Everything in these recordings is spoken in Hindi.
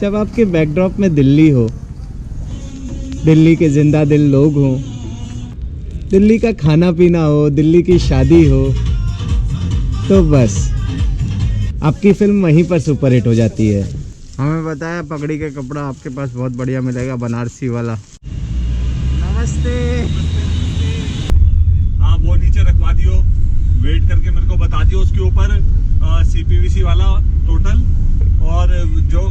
जब आपके बैकड्रॉप में दिल्ली हो, दिल्ली के जिंदा दिल लोग हों, दिल्ली का खाना पीना हो, दिल्ली की शादी हो, तो बस आपकी फिल्म वहीं पर सुपरहिट हो जाती है। हमें बताया पगड़ी का कपड़ा आपके पास बहुत बढ़िया मिलेगा, बनारसी वाला। नमस्ते। हाँ वो नीचे रखवा दियो, वेट करके मेरे को बता दियो उसके ऊपर CPVC वाला टोटल और जो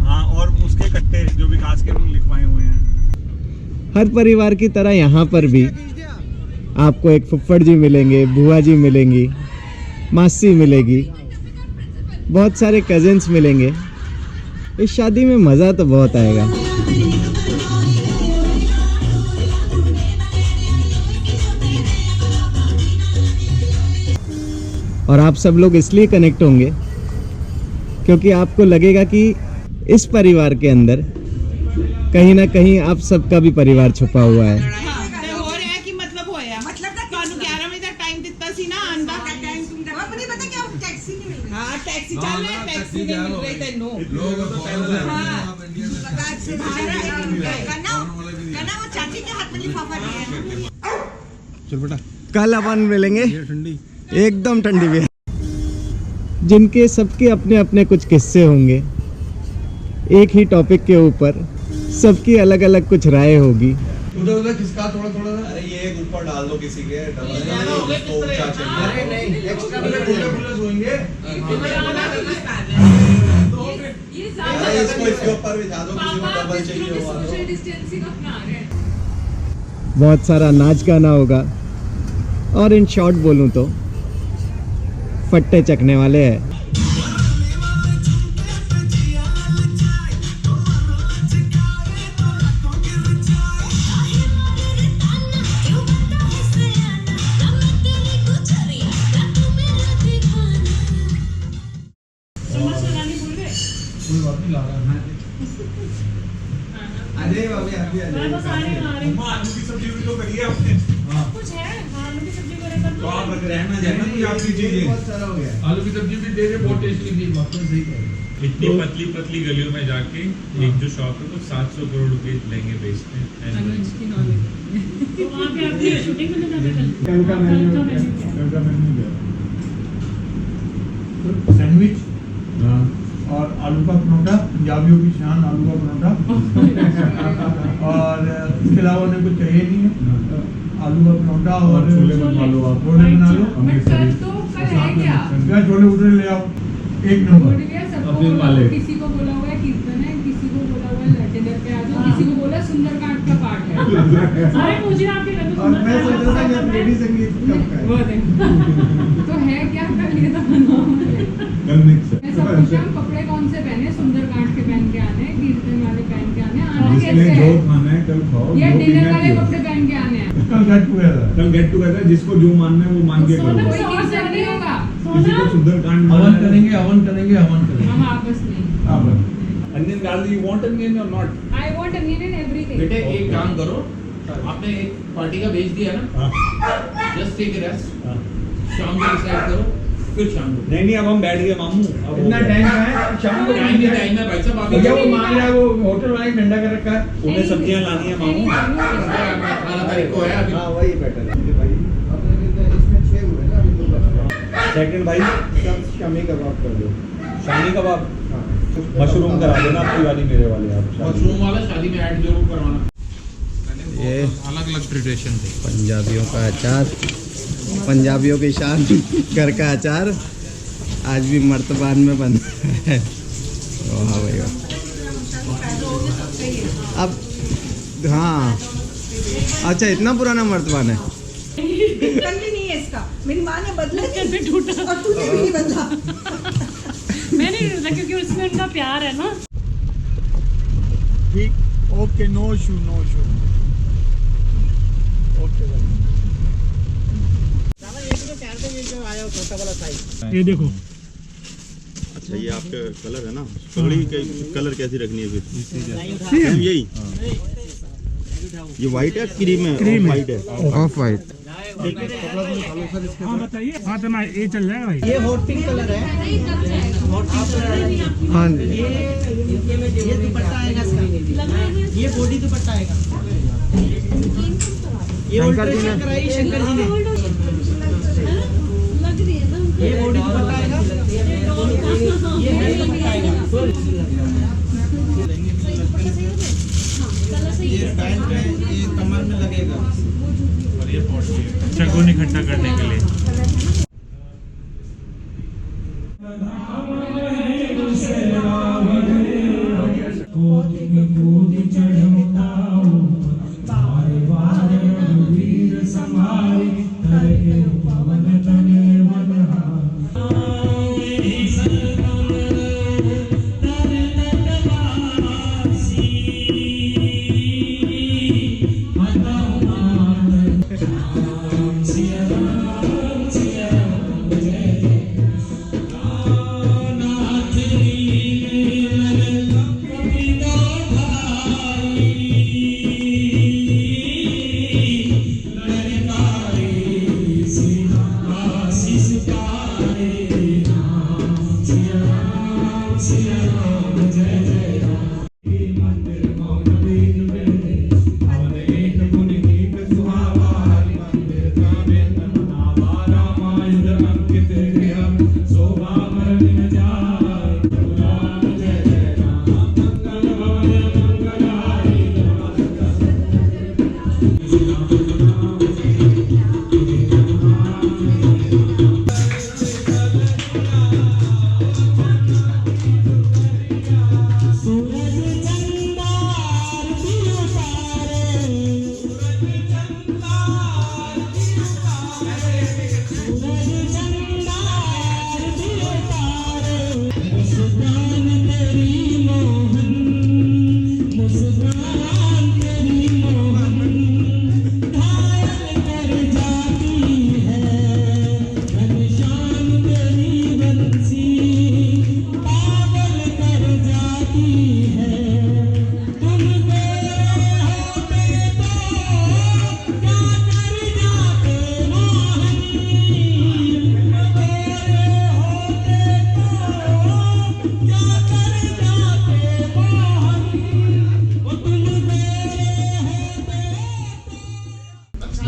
हाँ और उसके कट्टे जो विकास के लिखवाए हुए हैं। हर परिवार की तरह यहाँ पर भी आपको एक फुफ्फड़ जी मिलेंगे, बुआ जी मिलेंगी, मासी मिलेगी, बहुत सारे कजिन्स मिलेंगे। इस शादी में मज़ा तो बहुत आएगा। और आप सब लोग इसलिए कनेक्ट होंगे क्योंकि आपको लगेगा कि इस परिवार के अंदर कहीं ना कहीं आप सबका भी परिवार छुपा हुआ है। चल बेटा, कल अपन मिलेंगे एकदम ठंडी भी, जिनके सबके अपने अपने कुछ किस्से होंगे। एक ही टॉपिक के ऊपर सबकी अलग अलग कुछ राय होगी। उधर उधर किसका थोड़ा थोड़ा, अरे ये ऊपर डाल दो किसी के, अरे नहीं एक्स्ट्रा बुलेट होंगे। अरे इसको इसके ऊपर बिठा दो, किसी को डबल चाहिए होगा। बहुत सारा नाच गाना होगा और इन शॉर्ट बोलूं तो फट्टे चकने वाले हैं। अरे बाबू अभी आलू की सब्जी भी तो करिए आपने। कुछ है आलू की सब्जी को लेकर तो आप रहना जाए ना कोई आपकी चीजें। बहुत सारा हो गया। आलू की सब्जी भी दे रहे, बहुत टेस्टी थी। बात तो सही है। इतनी पतली पतली गलियों में जाके एक जो शॉप है वो 700 करोड़ रुपए लेंगे बेचते हैं। तो वहाँ पे आपकी शूटिंग में जाते कल का मेन्यू सैंडविच और आलू का परोठा, पंजाबियों की शान आलू का परोठा। और इसके अलावा उन्हें कुछ चाहिए नहीं है। आलू का परोठा और छोले बनवा लो, आप छोले बना लो। क्या छोले उठे ले आओ, एक नंबर। किसी को बोला हुआ है कीर्तन है, किसी को बोला हुआ है डिनर पे आ जाओ, किसी को बोला सुंदरकांड का पाठ है। अरे मुझे आपके घर में और मैं सोच रहा था कि लेडी संगीत कब का है। वो देख तो है क्या कर लिए तो कल मिक्स है। ऐसा पूछा हम कपड़े कौन से पहने, सुंदरकांड के पहन के आने हैं, कीर्तन वाले पहन के आने हैं, आना कैसे जिसने जो है, खाना है कल खाओ, या जो डिनर पीना वाले है पियो। कपड़े पहन के आने हैं। कल गेट टुगेदर जिसको जो मानना है वो मान के करो। कोई कीर्तन नहीं होगा, किसी को सुंदरकांड हवन करेंगे, हवन करेंगे, हवन करेंगे। हम आपस में। Onion garlic, you want onion or not? I want onion in everything. बेटे एक काम करो, आपने एक पार्टी का भेज दिया ना, जस्ट टेक रेस्ट, शाम को डिसाइड करो, फिर शाम को। नहीं अब हम बैठ गए मामू। इतना टाइम है शाम को टाइम ही टाइम है भाई साहब। आप भैया वो मांग रहा है, वो होटल वाले ठंडा कर रखा है, उन्हें सब्जियां लानी है मामू। 18 तारीख को है अभी। हाँ वही बेटर है भाई। इसमें 6 हुए ना, अभी 2 बचा। सेकंड भाई सब शामी कबाब कर दो। शामी कबाब, मशरूम करा देना आपकी वाली मेरे वाले आप। मशरूम वाला शादी में ऐड जरूर करवाना। ये अलग अलग ट्रेडिशन थे। पंजाबियों का अचार, पंजाबियों की शान घर का अचार आज भी मर्तबान में बन है। वाह भाई वाह। अब हाँ अच्छा, इतना पुराना मर्तबान है। ढक्कन भी नहीं है इसका। मेरी माँ ने बदला नहीं और तूने भी नहीं बदला। मैंने नहीं बदला क्योंकि उसमें उनका प्यार है ना। ठीक, okay, no issue no issue. Okay भाई। ये देखो, अच्छा ये आपका कलर है ना, पगड़ी के कलर कैसी रखनी है फिर? सेम यही। ये व्हाइट है, क्रीम है, क्रीम व्हाइट है। Of white. हाँ बताइए। हाँ तो ना ये चल जाएगा भाई। ये हॉट पिंक कलर है। हाँ जी, ये दुपट्टा आएगा इसका, ये बॉडी दुपट्टा आएगा, ये शंकर जी ने अल्ट्रेशन कराई शंकर जी ने, लग रही है ना ये बॉडी दुपट्टा आएगा, ये हेड दुपट्टा आएगा, ये पैंट में, ये कमर में लगेगा, और ये पॉटी है चगोन इकट्ठा करने के लिए।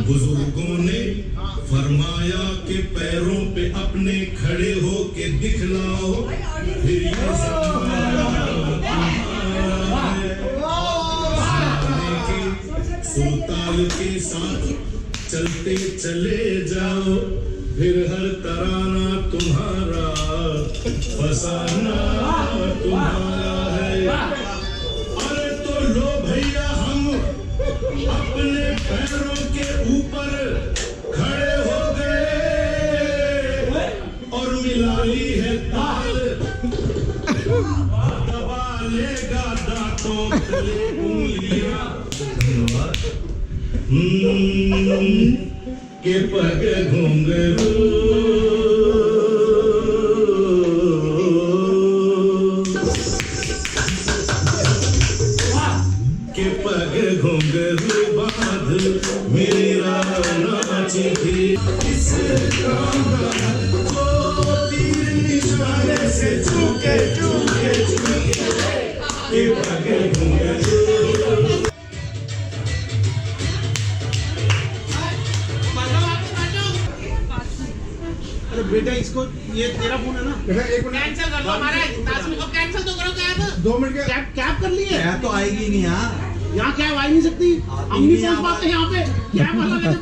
बुजुर्गों ने फरमाया कि पैरों पे अपने खड़े हो के दिखलाओ, फिर ये सुल्तान के साथ चलते चले जाओ, फिर हर तराना तुम्हारा, फसाना तुम्हारा है। अरे तो लो भैया हम अपने पैरों के ऊपर खड़े हो गए और मिला ली है ताल, दबा लेगा दांतों तले उंगलियां के पग घुंघरू के पग घुंघरू बांध मेरा नाची थी, इस तीर निशाने से चूके चूके चूके के पग घुंघरू। बेटा इसको, ये तेरा फोन है ना बेटा, एक मिनट कैंसिल कर लो महाराज, 10 मिनट अब कैंसिल तो करो कैब। 2 मिनट के कैब कर लिए कैब तो आएगी नहीं यहाँ, यहाँ कैब आ ही नहीं सकती, हम नहीं पहुंच पाते यहाँ पे, कैब वाला लेके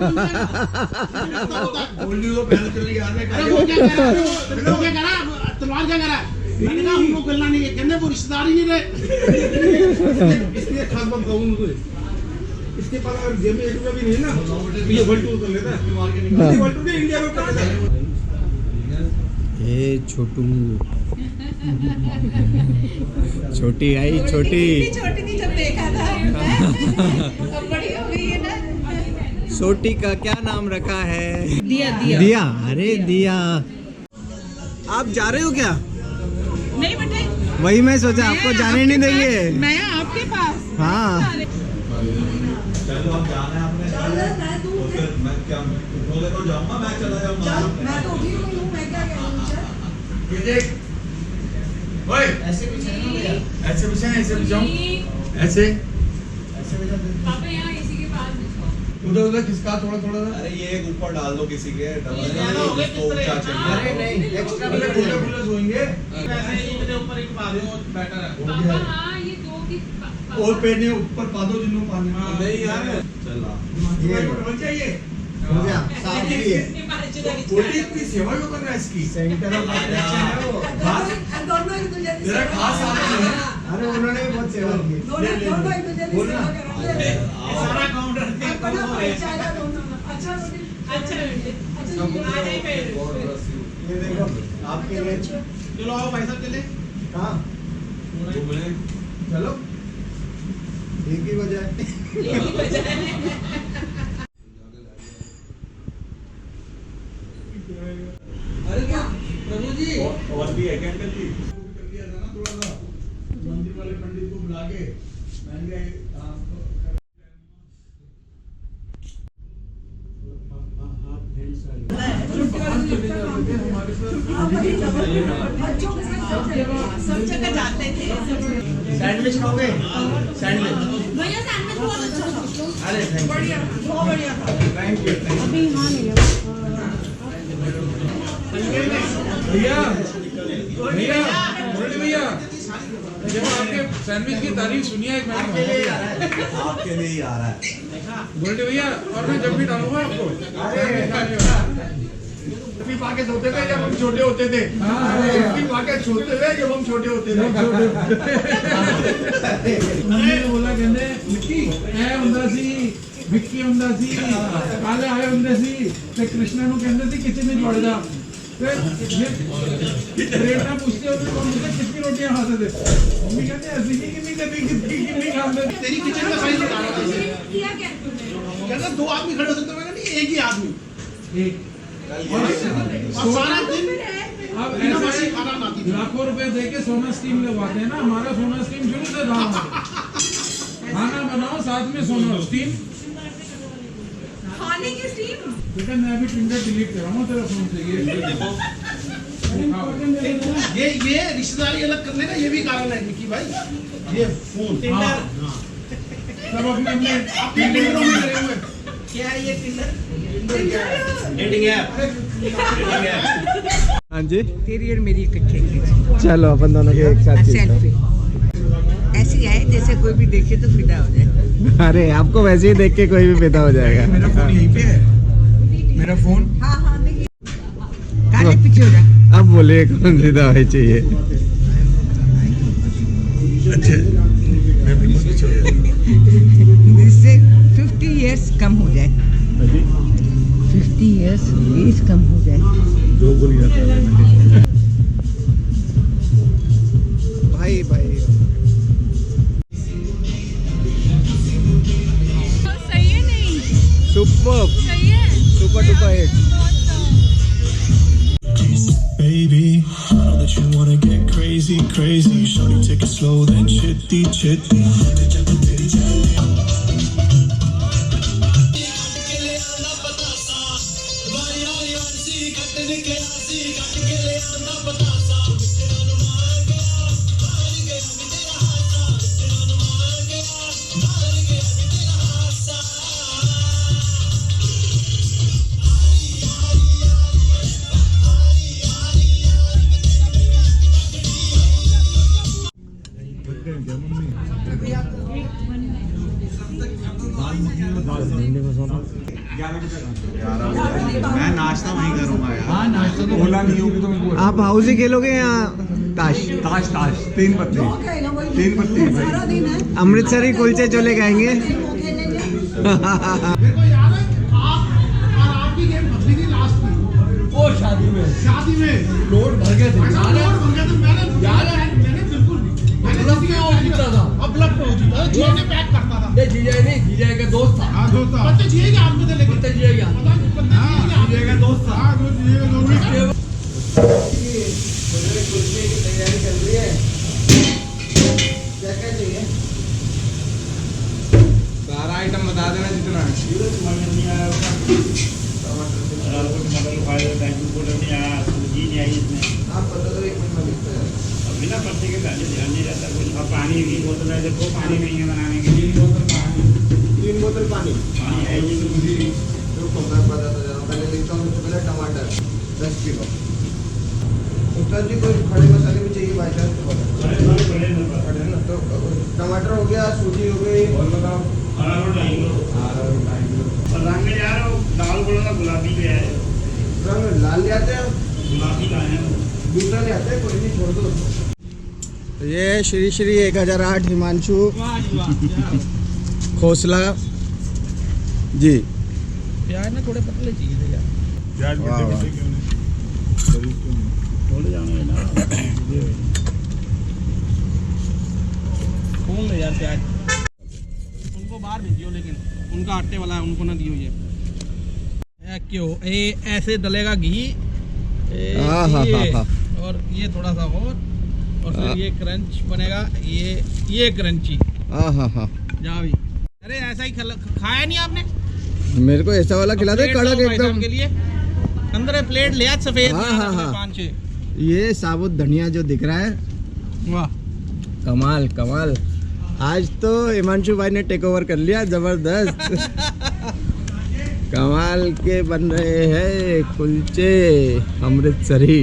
बोली तो पहले चले आ रहे। अरे वो क्या कह रहा है, वो क्या कह रहा है, तलवार क्या कह रहा है, मैंने कहा हमको गलना नहीं है, कहते वो रिश्तेदार ही नहीं रहे। इसलिए खास बात कहूँ मुझे, इसके पास अगर जेब में 1 रुपया भी नहीं है ना, तो ये वर्ल्ड टूर कर लेता है, वर्ल्ड टूर इंडिया में कर लेता है। ये छोटू छोटी आई, छोटी छोटी थी जब देखा था, अब बड़ी हो गई है ना। छोटी का क्या नाम रखा है? दिया दिया दिया। अरे दिया, आप जा रहे हो क्या? नहीं बेटे, वही मैं सोचा, आपको जाने नहीं देंगे। मैं आपके पास। हाँ, चलो आप जाना है आपने, तो फिर मैं क्या बोले तो जाऊंगा, मैं चला जाऊंगा। मैं तो उठी हुई हूँ, मैं क्या करूँ? ओए ऐसे बिछाना भैया, ऐसे बिछाएं, ऐसे बिछाऊं, ऐसे पापा यहाँ इसी के पास बिछाओ। उधर उधर खिसका थोड़ा थोड़ा। अरे ये एक ऊपर डाल दो किसी के डबल इसको क्या चाहिए? नहीं एक्स्ट्रा खुले सोएंगे। पापा हाँ ये दो की और पैने ऊपर पा दो जिन्हों पानी में। नहीं यार चला ये डबल चाहिए। हो गया, साफ भी है। कोटी की सेवा क्यों कर रहा है इसकी? सेंटर ऑफ अट्रैक्शन है वो। खास दोनों एक दूसरे की तेरा सेवा खास कर आदमी रहे है। हैं। अरे उन्होंने भी बहुत सेवा की। दोनों एक दूसरे की बोलना। सेवा कर रहे हैं। सारा काउंटर अपना परिचय दोनों। अच्छा अच्छा आ जाइए। ये देखो आपके लिए। चलो आओ भाई साहब चले। हाँ चलो एक ही बजाय। अरे क्या प्रभु जी और भी है क्या अंकल जी? कर दिया था ना थोड़ा सा मंदिर वाले पंडित को बुला के मैंने कहा बच्चों के साथ सब जगह जाते थे। सैंडविच खाओगे? सैंडविच। भैया सैंडविच बहुत अच्छा था। अरे थैंक यू। बढ़िया, बहुत बढ़िया था। Thank you. अभी यहाँ नहीं है। भैया भैया मुरली भैया जब आपके सैंडविच की तारीफ सुनी है एक आपके लिए मैंने आ रहा है। आपके लिए ही आ रहा है। मुरली भैया और मैं जब भी डालूंगा आपको टिफिन पा के सोते थे जब हम छोटे होते थे। टिफिन पा के सोते थे जब हम छोटे होते थे। उन्होंने बोला कहते मिट्टी है ਹੁੰਦਾ ਸੀ ਵਿੱਕੀ ਹੁੰਦਾ ਸੀ ਕਾਲੇ ਆਏ ਹੁੰਦੇ ਸੀ ਤੇ ਕ੍ਰਿਸ਼ਨ ਨੂੰ ਕਹਿੰਦੇ ਸੀ ਕਿਚਨ ਵਿੱਚ ਵੜ ਜਾ फिर रेटा पूछते हो कौन से कितनी रोटियां खाते थे मम्मी कहते ऐसी ही कितनी खाते थे तेरी किचन का साइज बता रहा था। किया क्या तुमने? कहता 2 आदमी खड़े हो सकते हैं। मैंने कहा नहीं एक ही आदमी। एक और सारा दिन अब बिना ऐसा बासी खाना बनाती थी। लाखों रुपए दे के सोना स्टीम लगवाते हैं ना हमारा सोना स्टीम शुरू से रहा है खाना बनाओ साथ में सोना स्टीम खाने की स्टीम। बेटा मैं अभी टिंडर डिलीट कर रहा हूँ तेरा फोन से ये रिश्तेदारी अलग करने का ये भी कारण है निकी भाई। ये फोन हाँ। सब अपने अपने अपने टिंडरों में लगे हुए। क्या है ये टिंडर? Dating app. हाँ जी तेरी और मेरी इकट्ठे की चलो अपन दोनों के एक साथ खींचते हैं। सेल्फी ऐसी है जैसे कोई भी देखे तो फिदा हो जाए। अरे आपको वैसे ही देख के कोई भी पैदा हो जाएगा। मेरा फोन यहीं पे है। मेरा फोन हाँ हाँ देखिए। काले पीछे हो जा। अब बोलिए कौन सी दवाई चाहिए? अच्छा मैं भी बहुत अच्छा जिससे 50 इयर्स कम हो जाए। 50 इयर्स एज कम हो जाए। जो बोली जाता है। भाई भाई सही है नहीं सुपर सही है super duper hit. Baby, I know that you wanna get crazy, crazy. Shorty, take it slow, then chitty, chitty. मैं नाश्ता वहीं करूंगा यार। हाँ नाश्ता तो बोला नहीं होगी तो मैं आप हाउस ही खेलोगे या ताश? ताश ताश 3 पत्ते। खेलो वही 3 पत्ते भाई। सारा दिन है। अमृतसरी कुलचे चोले खाएंगे। खेलेंगे। मेरे को याद है आपकी गेम फंसी थी लास्ट में। वो शादी में लोड भर गए थे। लोड भर गए थे। मैंने याद है मैंने बिल्कुल मैंने जीता था। अब लप पे जीता था। जीने पैक करता था। नहीं जीजा का दोस्त था। हाँ दोस्त था। बच्चे जिए के हाथ में थे लेकिन बच्चे जिए के हाथ में। पता नहीं जीए का दोस्त था। हाँ दोस्त जिए का दोस्त था। तैयारी चल रही है। क्या क्या चाहिए? सारा आइटम बता देना जितना आप बता दो, 1 मिनट में लिखते हैं। बिना पर्चे के पहले ध्यान नहीं रहता कुछ। और पानी की बोतल है, देखो पानी नहीं है बनाने के लिए। 3 बोतल पानी है ये तो मुझे रुको मैं बताता जा रहा हूँ। पहले लिखता हूँ। सबसे पहले टमाटर 10 किलो। उत्तर जी कोई खड़े मसाले भी चाहिए बाई चांस तो बड़े ना। तो टमाटर हो गया, सूजी हो गई और बताओ और रंग में यार दाल बोलो ना गुलाबी पे है। रंग लाल ले आते हैं, गुलाबी लाए हैं। दूसरा ले आते हैं, कोई नहीं छोड़ दो। ये श्री श्री 1008 हिमांशु खोसला जी। प्याज ना थोड़े पतले चाहिए थे यार। प्याज वाह, वाह। बड़े क्यों नहीं? थोड़े जाने ना कौन ले यार प्याज। उनको बाहर भेजियो, लेकिन उनका आटे वाला है, उनको ना दियो ये क्यों ये ऐसे डलेगा घी। और ये थोड़ा सा और फिर ये क्रंच बनेगा। ये क्रंची। जा भी। अरे ऐसा ही खाया नहीं आपने? मेरे को ऐसा वाला खिला दे, कड़क एकदम के लिए। अंदर प्लेट ले आज सफेद। हाँ। 5-6 ये साबुत धनिया जो दिख रहा है, वाह कमाल कमाल। आज तो हिमांशु भाई ने टेक ओवर कर लिया, जबरदस्त। कमाल के बन रहे हैं कुलचे अमृतसरी।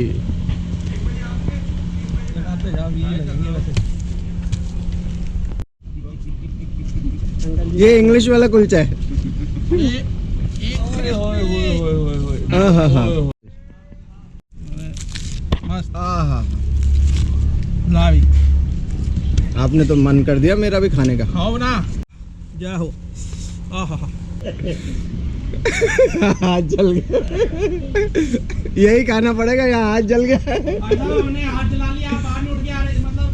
ये इंग्लिश वाला कुलचा है। आपने तो मन कर दिया मेरा भी खाने का। खाओ ना, जा हो। हाथ जल गया। यही खाना पड़ेगा, यहाँ हाथ जल गया। हमने हाथ जला लिया, बाहर नहीं उठ गया। मतलब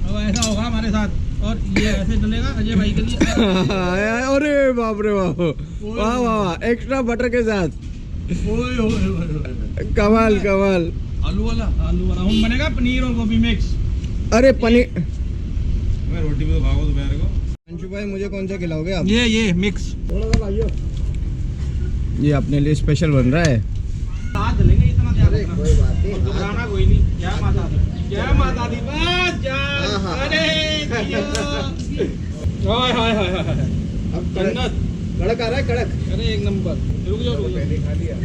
अब ऐसा होगा हमारे साथ। और ये ऐसे डलेगा अजय भाई के लिए। अरे बाप रे बाप, वाह वाह, एक्स्ट्रा बटर के साथ। कमाल कमाल। आलू वाला हम बनेगा पनीर और गोभी मिक्स। अरे पनीर रोटी में तो भागो दोपहर को। अंशु भाई मुझे कौन सा खिलाओगे आप? ये मिक्स थोड़ा सा भाइयों, ये अपने लिए स्पेशल बन रहा है। साथ चलेंगे, इतना ध्यान रखना। कोई बात नहीं, घबराना कोई नहीं। जय माता दी, जय माता दी। बस जय। हाय अब जन्नत। कड़क आ रहा है, कड़क। अरे एक नंबर। रुक जाओ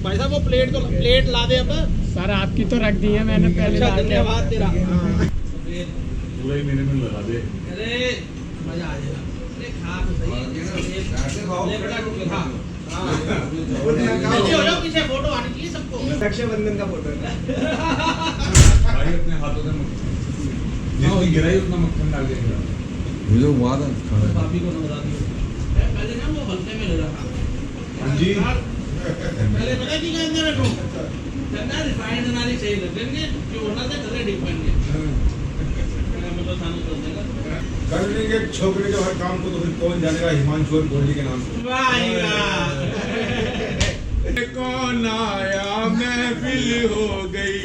भाई साहब, वो प्लेट ला दे अब। सर आपकी तो रख दी है मैंने पहले। धन्यवाद तेरा। पूरा ही मेरे में लगा दे। अरे मजा आ जाएगा। अरे खा तो सही। ले बेटा खा। पीछे फोटो आनी चाहिए सबको। रक्षाबंधन का फोटो है। भाई अपने हाथों से जितनी गिराई उतना मक्खन डाल देंगे। ये जो हुआ था भाभी को ना बता दियो। पहले ना वो हल्के में ले रहा था। जी पहले पता नहीं क्या मेरे को चंदा रिफाइंड बनानी चाहिए लगेंगे जो होना था कलर डिपेंड है। मैं तो सामने कर देगा कर लेंगे छोकरे के हर काम को। तो फिर कौन जानेगा हिमांशु और कोहली के नाम से। कौन आया महफिल हो गई।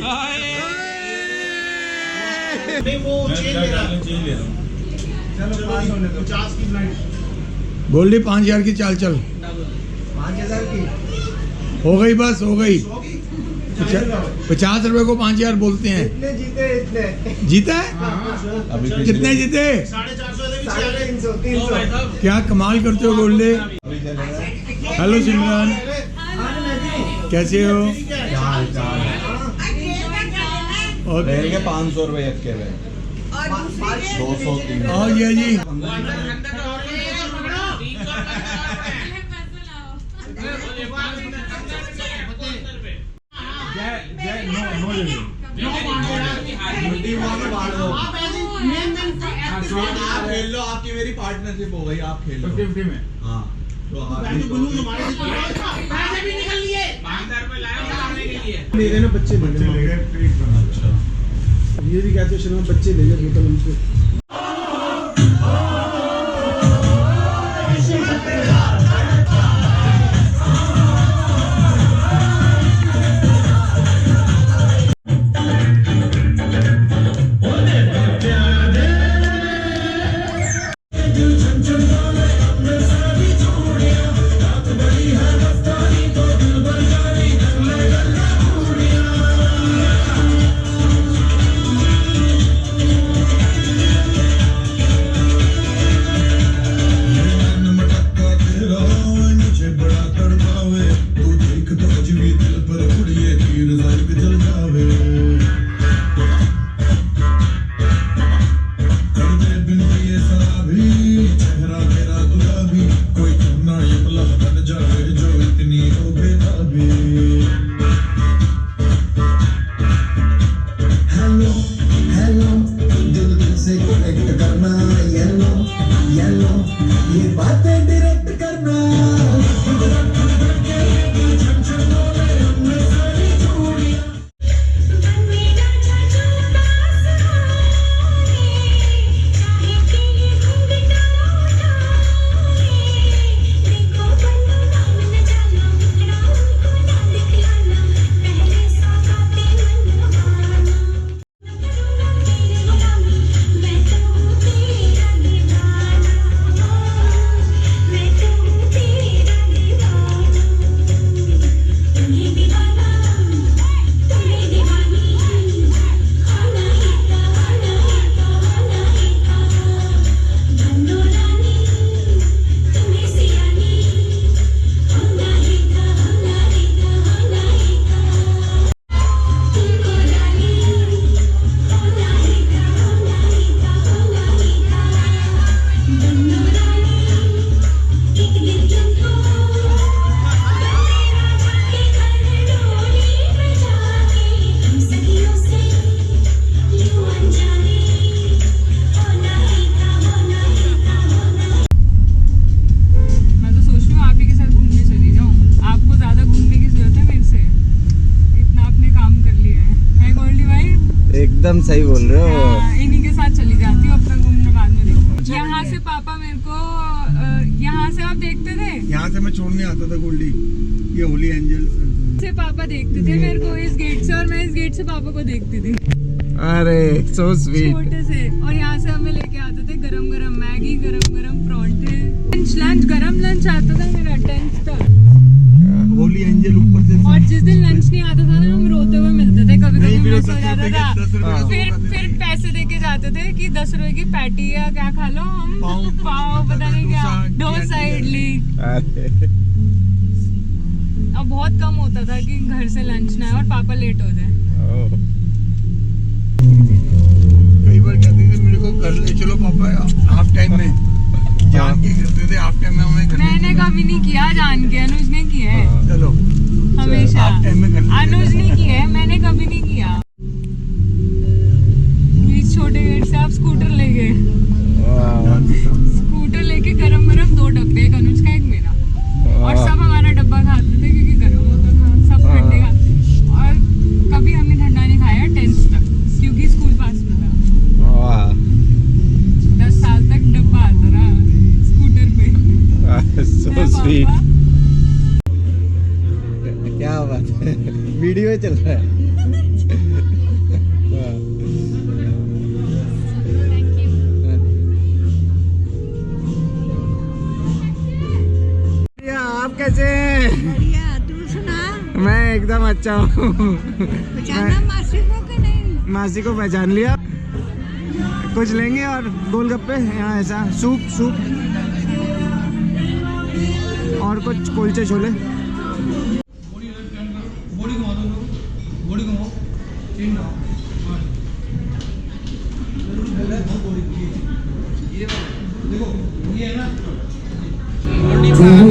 वो चेंज ले रहा। चलो 50 की फ्लाइट। गोल्डी 5000 की चाल चल। 5000 की हो गई, बस हो गई। 50 रुपए को 5000 बोलते हैं। इतने जीते, इतने जीता है? कितने जीते? 350 300। क्या कमाल करते हो गोल्डे। हेलो सिमरन, कैसे हो? और 500 रुपए अकेले। 200 और ये जी आप खेल लो, आपकी मेरी पार्टनरशिप हो गई। आप खेल लो 50 में। हाँ तो पैसे भी निकल लिए। 5,000 रुपए लाया के लिए। मेरे ना बच्चे ले गए। अच्छा, ये भी कहते हैं बच्चे ले गए बोतल हमसे। तो एकदम सही बोल रहे हो। इन्हीं के साथ चली जाती हूँ अपना घूमने बाद में। देखो यहाँ से पापा मेरे को यहाँ से आप देखते थे, यहाँ से मैं छोड़ने आता था गोल्डी, ये होली एंजल्स से पापा देखते थे मेरे को इस गेट से, और मैं इस गेट से पापा को देखती थी अरे सो स्वीट। छोटे से। और यहाँ से हमें लेके आते थे गरम गरम मैगी, गरम गरम परांठे, लंच गरम लंच आता था मेरा 10th तक। होली एंजल ऊपर से। और जिस दिन लंच नहीं आता था ना, हम रोते हुए मिलते थे, कभी कभी मिस हो जाता था। फिर पैसे देके जाते थे कि 10 रुपए की पैटी या क्या खा लो, हम पाव पता नहीं क्या, डोसा इडली। अब बहुत कम होता था कि घर से लंच ना आए और पापा लेट हो जाए। कई बार कहते थे मेरे को घर ले चलो पापा हाफ टाइम में, जान के करते थे हाफ टाइम में हमें। मैंने कभी नहीं किया जान के, अनुज ने किया है। चलो हमेशा हाफ टाइम में कर लेते। अनुज ने किया है, मैंने कभी नहीं किया। इस छोटे गेट से आप स्कूटर ले गए, स्कूटर लेके गरम गरम 2 डब्बे, एक अनुज का एक मेरा, और सब हमारा डब्बा खाते थे क्योंकि गर्म होता था, सब ठंडे खाते। और कभी हमने ठंडा नहीं खाया 10th तक, क्योंकि स्कूल पास में था। 10 साल तक डब्बा आता रहा स्कूटर पे। So sweet. क्या बात है, वीडियो चल रहा है। आप कैसे हैं? बढ़िया, तू सुना? मैं एकदम अच्छा हूँ। पहचाना मासी को कि नहीं? मासी को पहचान लिया। कुछ लेंगे और गोलगप्पे यहाँ, ऐसा सूप और कुछ कुलचे छोले।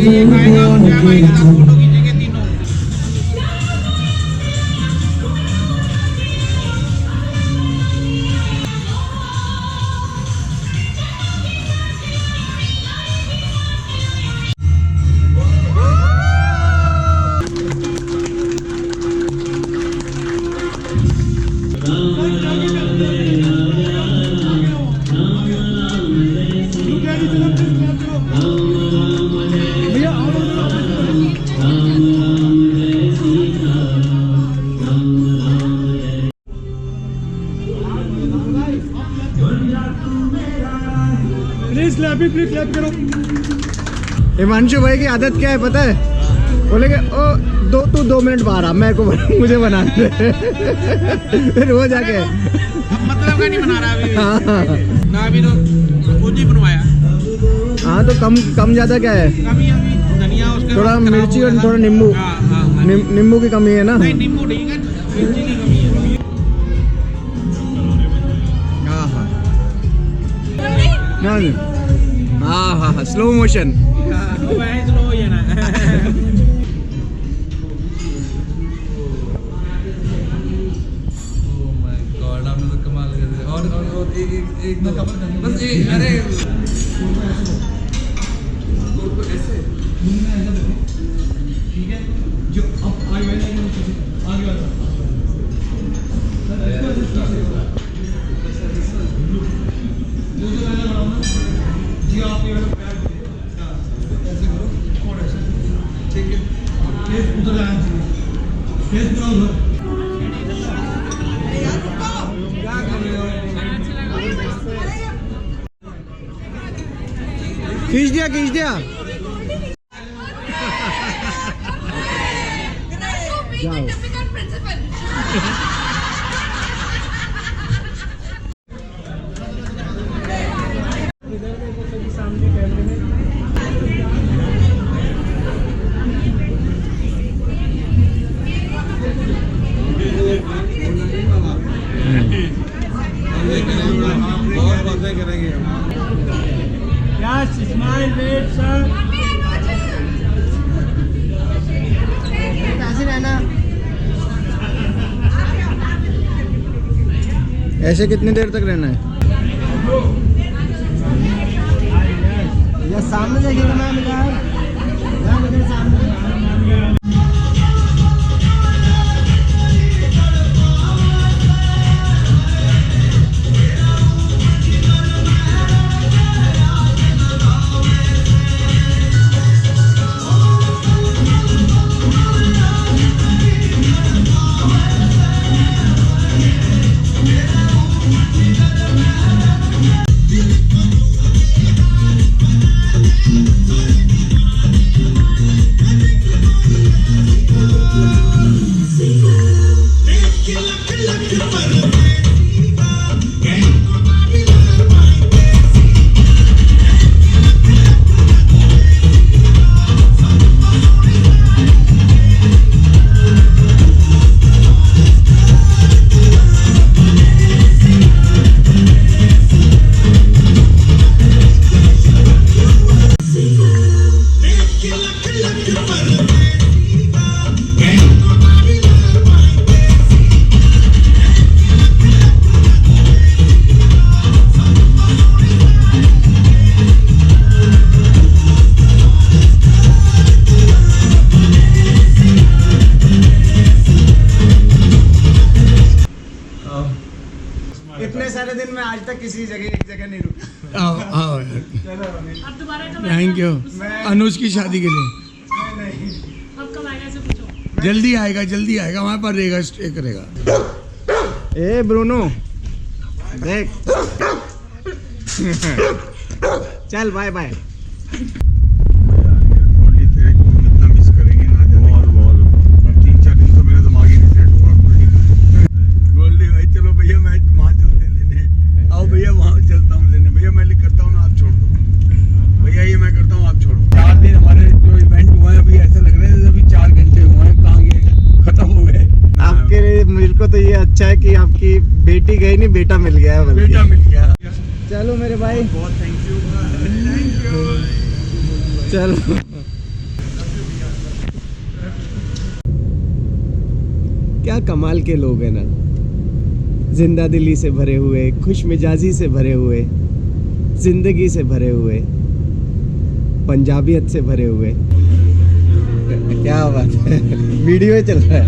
ये खाएगा और क्या खाएगा, फोटो खींचेंगे तीनों। हिमांशु भाई की आदत क्या है पता है? बोलेंगे ओ 2 मिनट बाहर आ, मेरे को मुझे बना दे। फिर वो जाके मतलब का नहीं बना रहा अभी। हाँ ना अभी तो खुद ही बनवाया। हाँ, तो कम ज्यादा क्या है? अभी धनिया उसके थोड़ा मिर्ची और थोड़ा नींबू। नींबू की कमी है ना? नहीं, नींबू ठीक है, मिर्ची की कमी है। हाँ, स्लो मोशन। स्लो ही है ना। गॉड, आपने तो कमाल कर दिया। और एक ना कवर कर बस एक, अरे ऐसे ठीक है, जो अब आगे वाला जी, आप ये वाला पैर ऐसे करो और ऐसे, ठीक है, फेस उधर जाना चाहिए, फेस पूरा उधर। क्या कर रहे हो? खींच दिया जाओ। बहुत बातें करेंगे। Yes, smile, wait sir. कैसे रहना? ऐसे कितनी देर तक रहना है? या सामने देखिएगा मैम, यार सामने। मैं आज तक किसी जगह एक जगह नहीं रुका। आओ आओ यार, अब दोबारा कब थैंक यू। अनुज की शादी के लिए अब कब आएगा ऐसे पूछो। जल्दी आएगा, वहाँ पर रहेगा, स्टे करेगा। ए ब्रूनो देख चल बाय बाय। इतना मिस करेंगे ना जाने। अब 3-4 दिन तो मेरा दिमाग ही नहीं सेट हुआ। गोल्डी भाई चलो भैया मैं वहाँ चलते हैं लेने। आओ भैया वहाँ चलता हूँ लेने। भैया मैं करता हूँ ना, आप छोड़ दो। भैया ये मैं करता हूँ, आप छोड़ो। 4 दिन हमारे जो इवेंट हुए अभी ऐसे लग रहे हैं अभी 4 घंटे हुए हैं, कहाँ गए, खत्म हो गए। आपके लिए मेरे को तो ये अच्छा है कि आपकी बेटी गई नहीं, बेटा मिल गया है। बेटा मिल गया। चलो मेरे भाई, बहुत थैंक यू। चलो। क्या कमाल के लोग हैं ना, जिंदा दिली से भरे हुए, खुश मिजाजी से भरे हुए, जिंदगी से भरे हुए, पंजाबियत से भरे हुए। क्या बात है, वीडियो चल रहा है।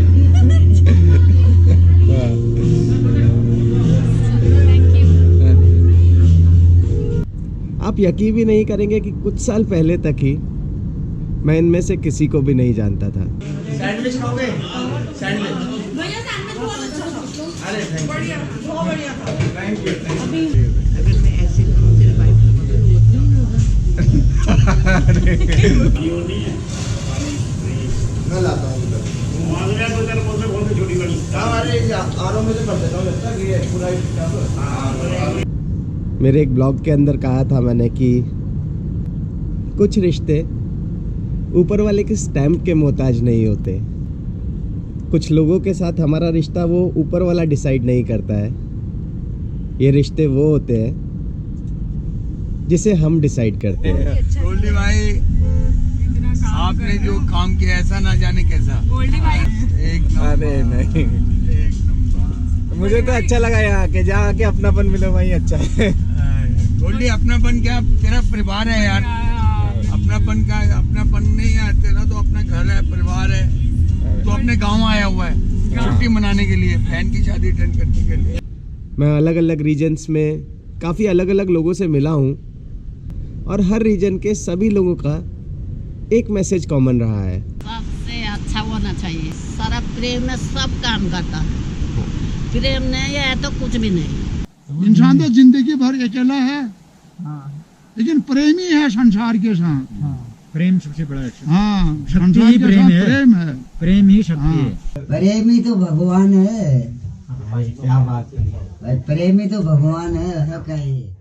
आप यकीन भी नहीं करेंगे कि कुछ साल पहले तक ही मैं इनमें से किसी को भी नहीं जानता था। सैंडविच खाओगे? सैंडविच भैया सैंडविच बहुत अच्छा था। अरे थैंक बढ़िया, बहुत बढ़िया था। Thank you. अगर मैं ऐसे करूँ तेरे वाइफ को तो वो नहीं होगा। मैं लाता हूँ उधर। मेरे एक ब्लॉग के अंदर कहा था मैंने कि कुछ रिश्ते ऊपर वाले के स्टैम्प के मोहताज नहीं होते। कुछ लोगों के साथ हमारा रिश्ता वो ऊपर वाला डिसाइड नहीं करता है। ये रिश्ते वो होते हैं जिसे हम डिसाइड करते हैं। गोल्डी भाई आपने जो काम किया ऐसा ना जाने कैसा। गोल्डी भाई एक नंबर। अरे नहीं, एक नंबर। मुझे तो अच्छा लगा यहाँ के, जहाँ के अपनापन मिले वही अच्छा है। गोल्डी अपनापन क्या, तेरा परिवार है यार। अपनापन का, अपनापन नहीं है तेरा तो अपना घर है, परिवार है। तो अपने गांव आया हुआ है छुट्टी मनाने के लिए, बहन की शादी अटेंड करने के लिए। मैं अलग अलग रीजन्स में काफ़ी अलग अलग लोगों से मिला हूँ और हर रीजन के सभी लोगों का एक मैसेज कॉमन रहा है। सबसे अच्छा होना चाहिए। सारा प्रेम में सब काम करता है। प्रेम नहीं है तो कुछ भी नहीं। इंसान तो जिंदगी भर अकेला है, लेकिन प्रेमी है संसार के साथ। प्रेम सबसे बड़ा है। हाँ, शक्ति ही प्रेम है। प्रेम है, प्रेम ही शक्ति है। प्रेमी तो भगवान है। क्या बात है। प्रेमी तो भगवान है, ऐसा कहिए।